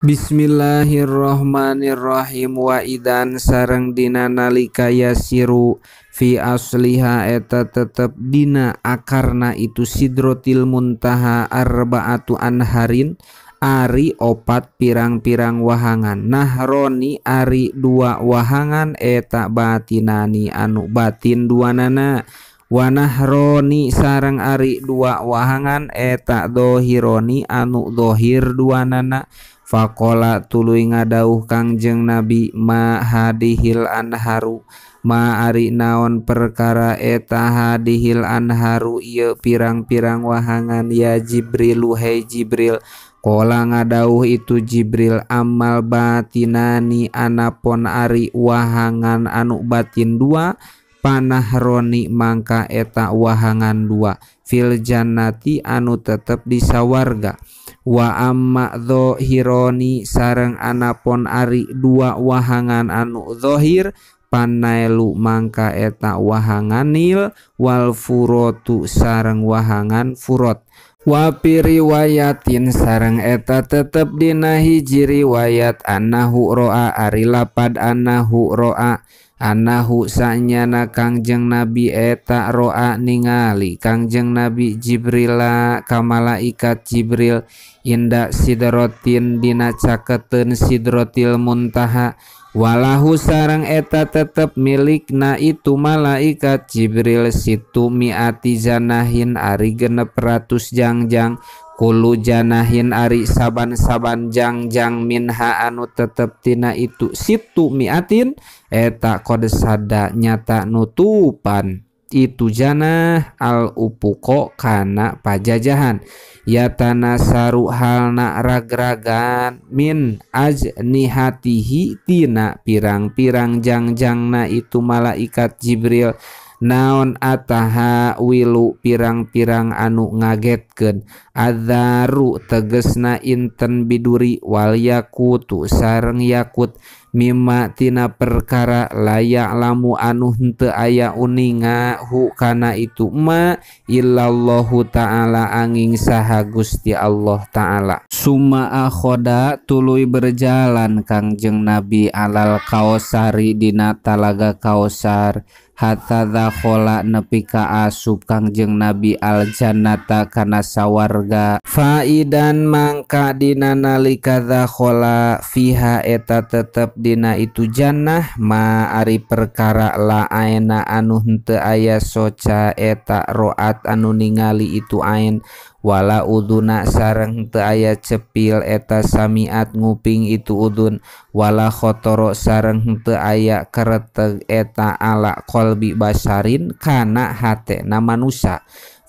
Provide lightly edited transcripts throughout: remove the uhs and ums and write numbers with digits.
Bismillahirrohmanirrohim. Wa idan sareng dina nalika yasiru fi asliha eta tetep dina akarna itu sidrotil muntaha arba'atu anharin ari opat pirang-pirang wahangan, nahroni ari dua wahangan eta batinani anu batin duanana, wa nahroni sareng ari dua wahangan eta dohironi anu dohir duanana. Faqala tuluy ngadauh Kangjeng Nabi, ma hadihil anharu, ma ari naon perkara eta hadihil anharu ieu pirang-pirang wahangan, ya Jibrilu hai Jibril. Qala ngadauh itu Jibril, amal batinani anapon ari wahangan anu batin dua, panahroni mangka eta wahangan dua, fil jannati anu tetep di sawarga. Wa amma dzohironi sareng anapon ari dua wahangan anu dzohir, panailu mangka eta wahangan nil, wal furotu sareng wahangan furot. Wa piriwayatin sareng eta tetep dina hiji riwayat, annahu ro'a ari lapad annahu ro'a, anahu sanyana Kangjeng Nabi eta ro'a ningali Kangjeng Nabi Jibrila ka malaikat Jibril, inda sidrotin dina caketeun sidrotil muntaha, walahu sareng eta tetep milikna itu malaikat Jibril situ miati janahin ari 600 jangjang, kulu janahin ari saban-saban jangjang minha anu tetep tina itu situ miatin eta kode sada nyata nutupan itu janah al upuko kana pajajahan, yatana saru halna ragragan min ajnihatihi tina pirang-pirang jangjangna itu malaikat Jibril, naon ataha wilu pirang-pirang anu ngagetkeun, adzaru tegesna inten biduri, wal yakutu sareng yakut, mimma tina perkara layak lamu anu henteu aya uninga hu kana itu ma illallahu ta'ala angin saha Gusti Allah ta'ala. Summa akhoda tuluy berjalan Kangjeng Nabi alal kausari dina talaga kausar, hatta dakhola nepi ka asup Kangjeng Nabi al jannata kana sawarga. Faidan mangka dina nalika dakhola fiha eta tetep dina itu jannah, ma ari perkara la aina anu henteu aya soca eta roat anu ningali itu ain, wala uduna sareng henteu aya cepil eta samiat nguping itu udun, wala khotoro sareng henteu aya kareteg eta ala qalbi basarin kana hatena manusia.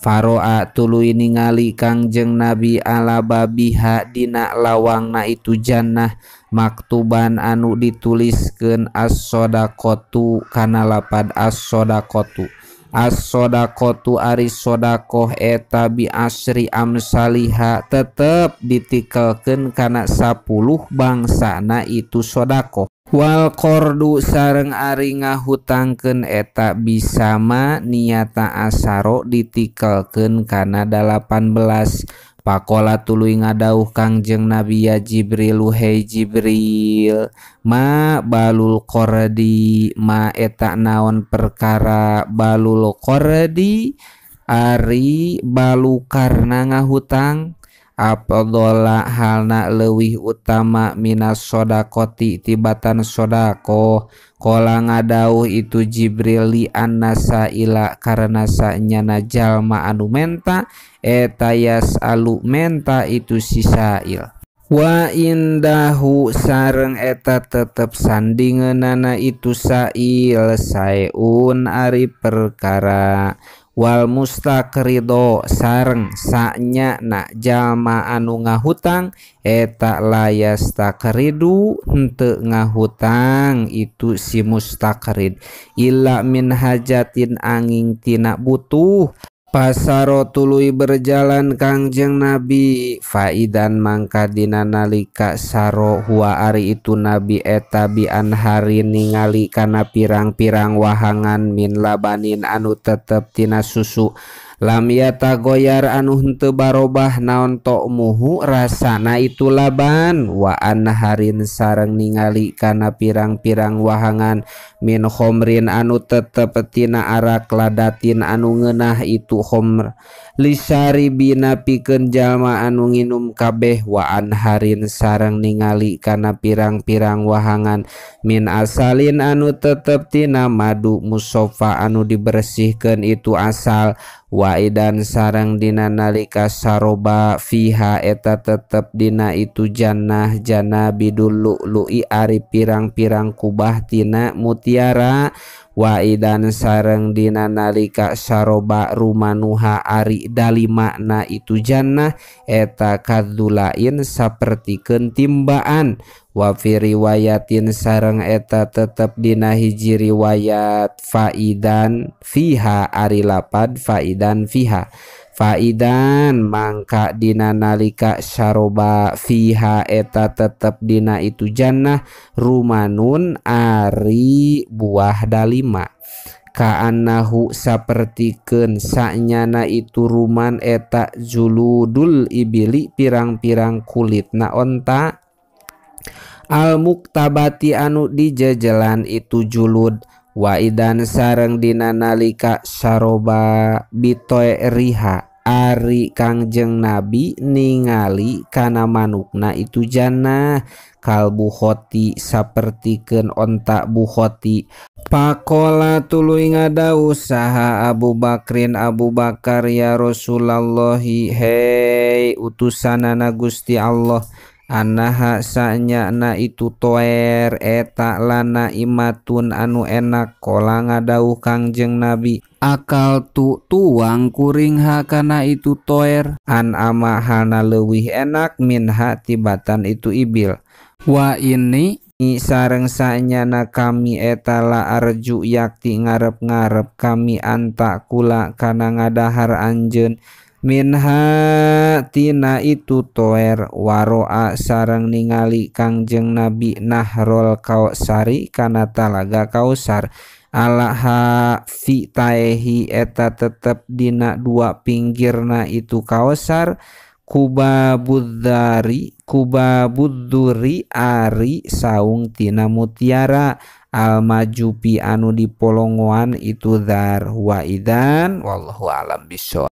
Faro'a tuluy ningali Kangjeng Nabi ala babiha dina lawangna itu jannah, maktuban anu dituliskeun as-sodaqotu kana lapad as-sodaqotu. As-sodaqotu ari sodakoh eta bi asri amsaliha tetep ditikelkeun kana 10 bangsana itu sodakoh. Wal kordu sareng ari ngahutangkeun eta bisama niata asaro ditikelkeun kana 18. Pakola tuluy ngadauh Kangjeng Nabi, ya Jibril hai Jibril, ma balul qordi, ma eta naon perkara balul qordi ari balukarna ngahutang, apdola halna leuwih utama minas sodakoti tibatan sodako. Kola ngadauh itu Jibril li annasa ila karena sanyana jalma anu menta eta yasalu menta itu sisail. Wa indahu sareng eta tetep sandingeunana itu sail saeun ari perkara, wal mustakrido sareng sanyana jalma anu ngahutang eta layas takridu henteu ngahutang itu si mustakrid, illa min hajatin angin tina butuh. Pasaro tuluy berjalan Kangjeng Nabi, faidan mangka dina nalika saro huwa ari itu Nabi eta bi anhari ningali kana pirang-pirang wahangan min labanin anu tetep tina susu, lam yata goyar anu henteu barobah naon muhu rasana itu laban wa anharin sareng ningali kana pirang-pirang wahangan min khomrin anu tetep tina arak ladatin anu ngeunah itu khomr lisaribina pikeun jalma anu nginum kabeh wa anharin sareng ningali kana pirang-pirang wahangan min asalin anu tetep tina madu musofa anu dibersihkeun itu asal wa idan sareng dina nalika saroba fiha eta tetep dina itu jannah jana bidul lu'i ari pirang-pirang kubah tina mutiara wa idan sareng dina nalika saroba rumanuha ari dalimakna itu jannah eta kadzulain sapertikeun timbaan wa fi riwayatin sareng eta tetep dina hiji riwayat faidan fiha ari lapad faidan fiha faidan mangka dina nalika saroba fiha eta tetep dina itu jannah rumanun ari buah dalima kaannahu sapertikeun sanyana itu ruman eta juludul ibili pirang-pirang kulitna onta al muktabati anu dijejelan itu julud wa idan sareng dina nalika saroba bitoe riha ari kangjeng nabi ningali kana manukna itu jannah kal bukhoti sapertikeun onta bukhoti pakola tuluy ngadawu saha Abu Bakrin Abu Bakar ya Rasulullahi hei utusanana Gusti Allah anaha sanyana itu toer eta lana imatun anu enak kola ngadauh kangjeng nabi akal tuang kuring hakana itu toer an amahana leuwih enak minha tibatan itu ibil wa ini sareng sanyana kami eta la arju yakti ngarep-ngarep kami anta kula kana ngadahar anjeun minha tina itu toer waroa sareng ningali kangjeng nabi nahrol kausari kana talaga kausar alaha fi taehi eta tetep dina dua pinggirna itu kausar kubabudduri ari saung tina mutiara al majupi anu dipolongoan itu dar wa idan wallahu alam bisawab.